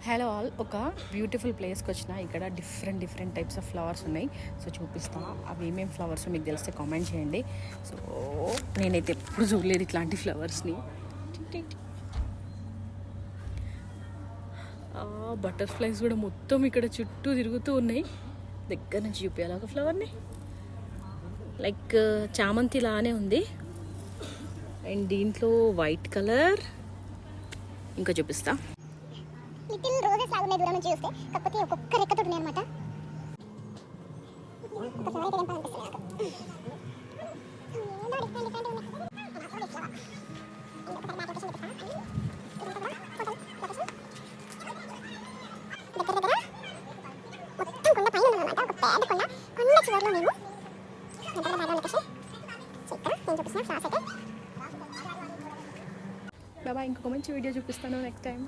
Hello all, ఒక beautiful ప్లేస్కి వచ్చిన. ఇక్కడ డిఫరెంట్ టైప్స్ ఆఫ్ ఫ్లవర్స్ ఉన్నాయి. సో చూపిస్తా. అవి ఏమేమి ఫ్లవర్స్ మీకు తెలిస్తే కామెంట్ చేయండి. సో నేనైతే ఎప్పుడు చూడలేదు ఇట్లాంటి ఫ్లవర్స్ని. బటర్ఫ్లైస్ కూడా మొత్తం ఇక్కడ చుట్టూ తిరుగుతూ ఉన్నాయి. దగ్గర నుంచి చూపించాలి ఒక ఫ్లవర్ని. లైక్ చామంతి లానే ఉంది. అండ్ దీంట్లో వైట్ కలర్. ఇంకా చూపిస్తా. లిటిల్ రోజెస్ లాగా ఉన్నాయి దూరం నుంచి చూస్తే, కాకపోతే ఒక్కొక్క రెక్కతో ఉన్నాయి అనమాట. బాబా ఇంకొక మంచి వీడియో చూపిస్తాను నెక్స్ట్ టైం.